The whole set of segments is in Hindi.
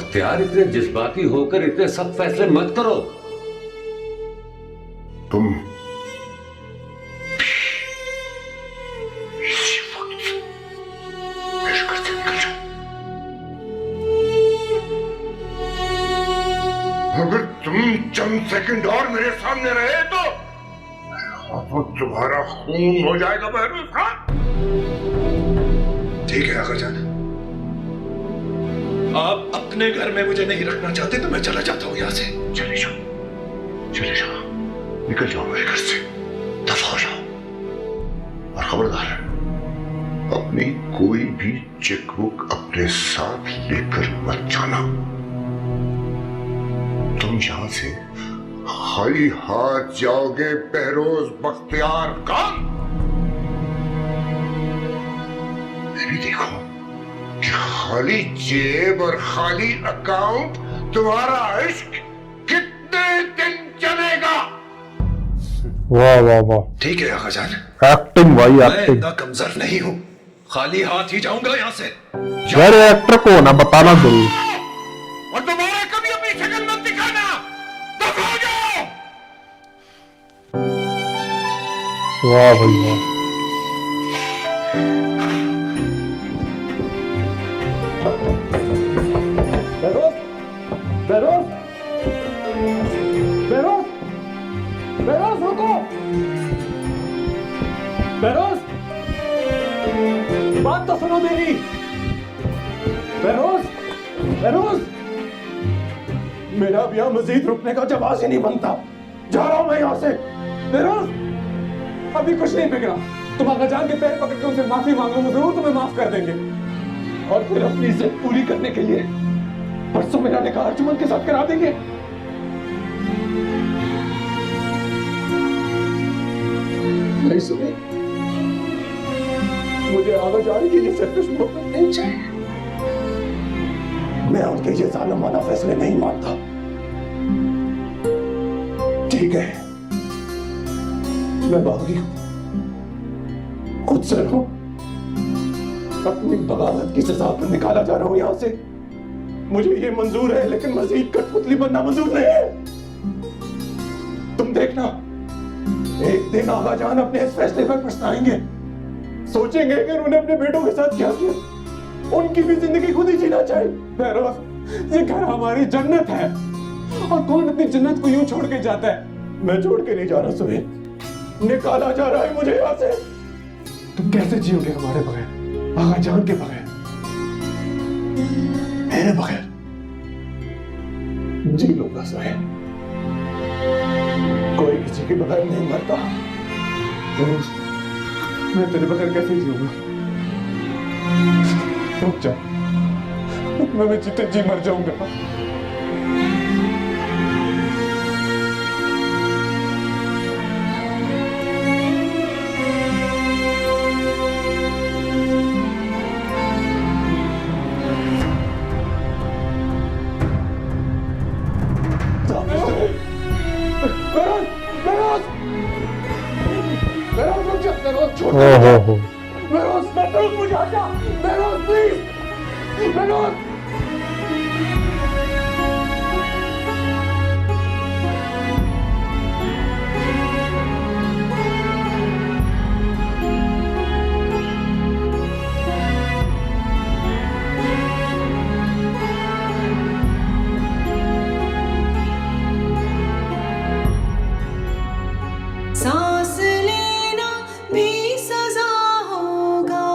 बख्तियार, इतने जज्बाती होकर इतने सख्त फैसले मत करो। तुम इसी वक्त मेरे घर से निकल जाओ। अगर तुम चंद सेकंड और मेरे सामने रहे तो तुम्हारा खून हो जाएगा बहरोज खान। ठीक है आका जान, आप अपने घर में मुझे नहीं रखना चाहते तो मैं चला जाता हूं यहां से। चले जाओ, चले जाओ, निकल जाओ मेरे घर से, दफा हो जाओ। और खबरदार, अपनी कोई भी चेकबुक अपने साथ लेकर मत जाना। तुम यहां से खाली हाथ जाओगे बहरोज बख्तियार खान। मैं भी देखो कि खाली जेब और खाली अकाउंट तुम्हारा इश्क कितने दिन चलेगा। वाह वाह वाह, ठीक है आका जान, एक्टिंग भाई मैं एक्टिंग। इतना कमजोर नहीं हूं, खाली हाथ ही जाऊंगा यहां से। यार एक्टर को ना बताना जरूर। और दोबारा कभी अपनी शक्ल मत दिखाना, दफा हो जाओ। वाह भाई वाह। बहरोज रुको। बहरोज, बात तो सुनो मेरी। बहरोज, बहरोज, मेरा अब यहाँ मजीद रुकने का जवाब ही नहीं बनता। जा रहा हूं मैं यहाँ से। बहरोज, अभी कुछ नहीं बिगड़ा। तुम आका जान के पैर पकड़ के उनसे माफी मांगो, वो जरूर तुम्हें माफ कर देंगे। और फिर अपनी जिद पूरी करने के लिए परसों मेरा निकाह अर्जुमन के साथ करा देंगे। नहीं सुनी, मुझे आगा जाने के लिए सर्कस मोहब्बत नहीं चाहिए। मैं उनके ये जालिमाना फैसले नहीं मानता। ठीक है, मैं बागी हूं, खुद से रहूं, अपनी बगावत की सजा पर निकाला जा रहा हूं यहां से। मुझे ये मंजूर है, लेकिन मजीद कठपुतली बनना मंजूर नहीं है। तुम देखना, एक दिन आगा जान अपने इस फैसले पर पछताएंगे। सोचेंगे कि उन्होंने अपने बेटों के साथ क्या किया। उनकी भी जिंदगी खुद ही जीना चाहिए। बहरोज, ये घर हमारी जन्नत है, और कौन अपनी जन्नत को यूं छोड़ के जाता है। मैं छोड़ के नहीं जा रहा सुहेल, निकाला जा रहा है मुझे यहां से। तुम कैसे जियोगे हमारे बगैर, आगा जान के बगैर, मेरे बगैर? जी लूंगा सुहेल, कोई किसी के बगैर नहीं मरता। मैं तेरे बगैर कैसे जीऊंगा? रुक जा, मैं जीते जी मर जाऊंगा। ओहो, बहरोज, मुझे हटा। बहरोज प्लीज, बहरोज। सांस लेना भी सजा होगा,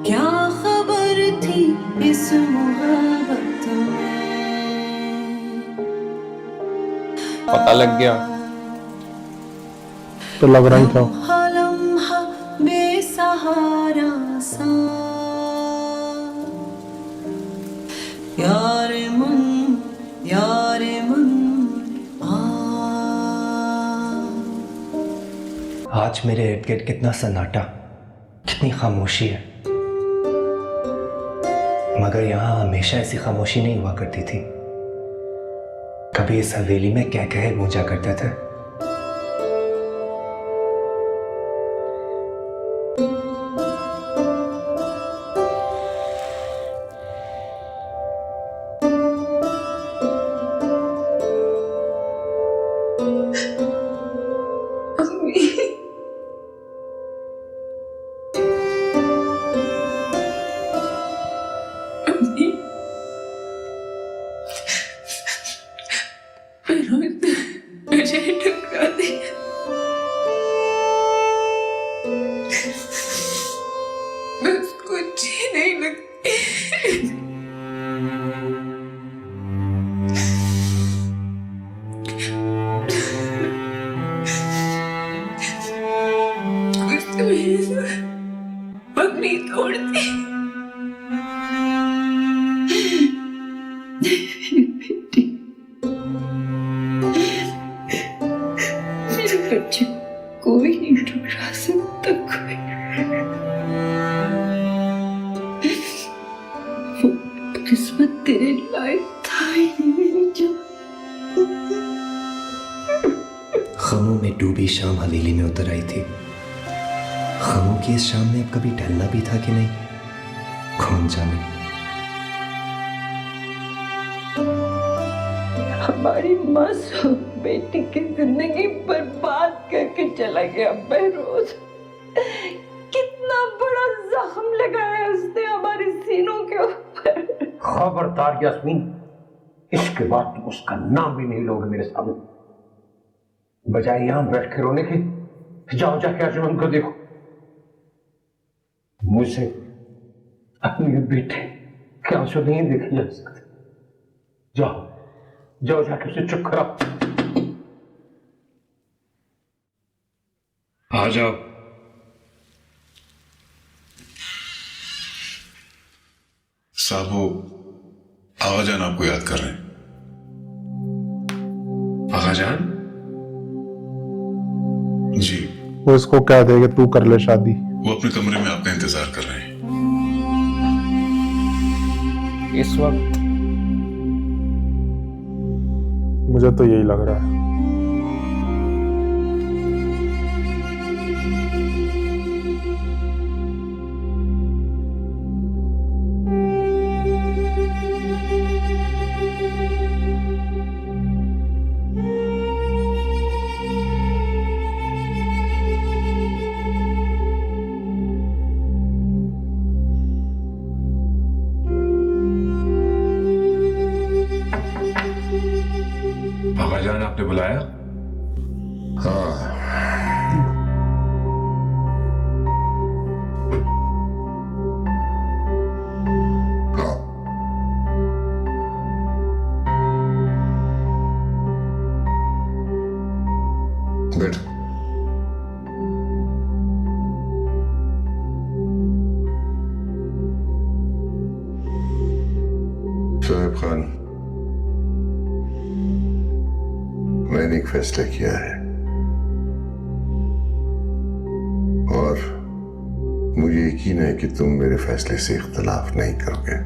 क्या खबर थी इस मोहब्बत में। पता लग गया तो लग रहा ही था। लम्हा बेसहारा सा, यार मन आज मेरे इर्द गिर्द कितना सन्नाटा, कितनी खामोशी है। मगर यहाँ हमेशा ऐसी खामोशी नहीं हुआ करती थी। कभी इस हवेली में कह कहे गूंजा करते थे। मुझे ठुकरा दिया। बस कुछ ही नहीं लगती। कुछ तो मेरे से पगड़ी तोड़ती। मेरे बच्चे कोई नहीं ठुकरा सकता, कोई। वो किस्मत तेरे लायक था ही नहीं मेरी जान। गमों में डूबी शाम हवेली में उतर आई थी। गमों की इस शाम में अब कभी ढलना भी था कि नहीं, कौन जाने। हमारी मासूम बेटी की जिंदगी बर्बाद करके चला गया बहरोज। कितना बड़ा जख्म लगाया उसने हमारे सीनों के ऊपर। खबरदार यास्मीन, इसके बाद तुम उसका नाम भी नहीं लोगे मेरे सामने। बजाय यहां बैठ के रोने के, जाओ जाके अर्जुमन को देखो। मुझे अपने बेटे के आंसू नहीं देखे जा सकते। जाओ जाओ जाके उसे चुप कराओ। आ जाओ। साहब वो आवाजान आपको याद कर रहे हैं। आगाजान? जी, वो इसको कह दे कि तू कर ले शादी। वो अपने कमरे में आपका इंतजार कर रहे हैं। इस वक्त मुझे तो यही लग रहा है। आगाजान आपने बुलाया? हाँ, हाँ, बैठ। शोएब खान, मैंने एक फैसला किया है और मुझे यकीन है कि तुम मेरे फैसले से इख्तिलाफ नहीं करोगे।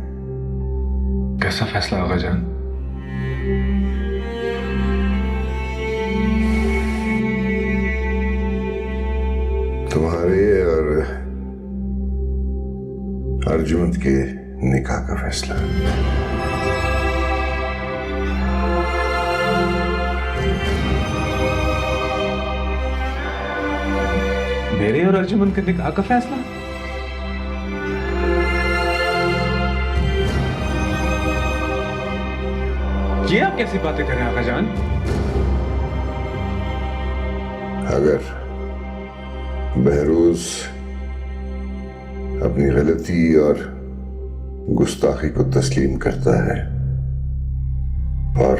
कैसा फैसला आगाजान? तुम्हारे और अर्जुन के निकाह का फैसला। मेरे और अर्जुमन के निकाह का फैसला? ये आप कैसी बातें कर रहे हैं आगाजान? अगर बहरोज अपनी गलती और गुस्ताखी को तस्लीम करता है और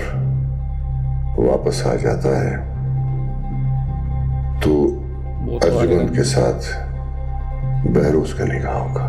वापस आ जाता है तो अर्जुन के साथ बहरोज का निकाह होगा।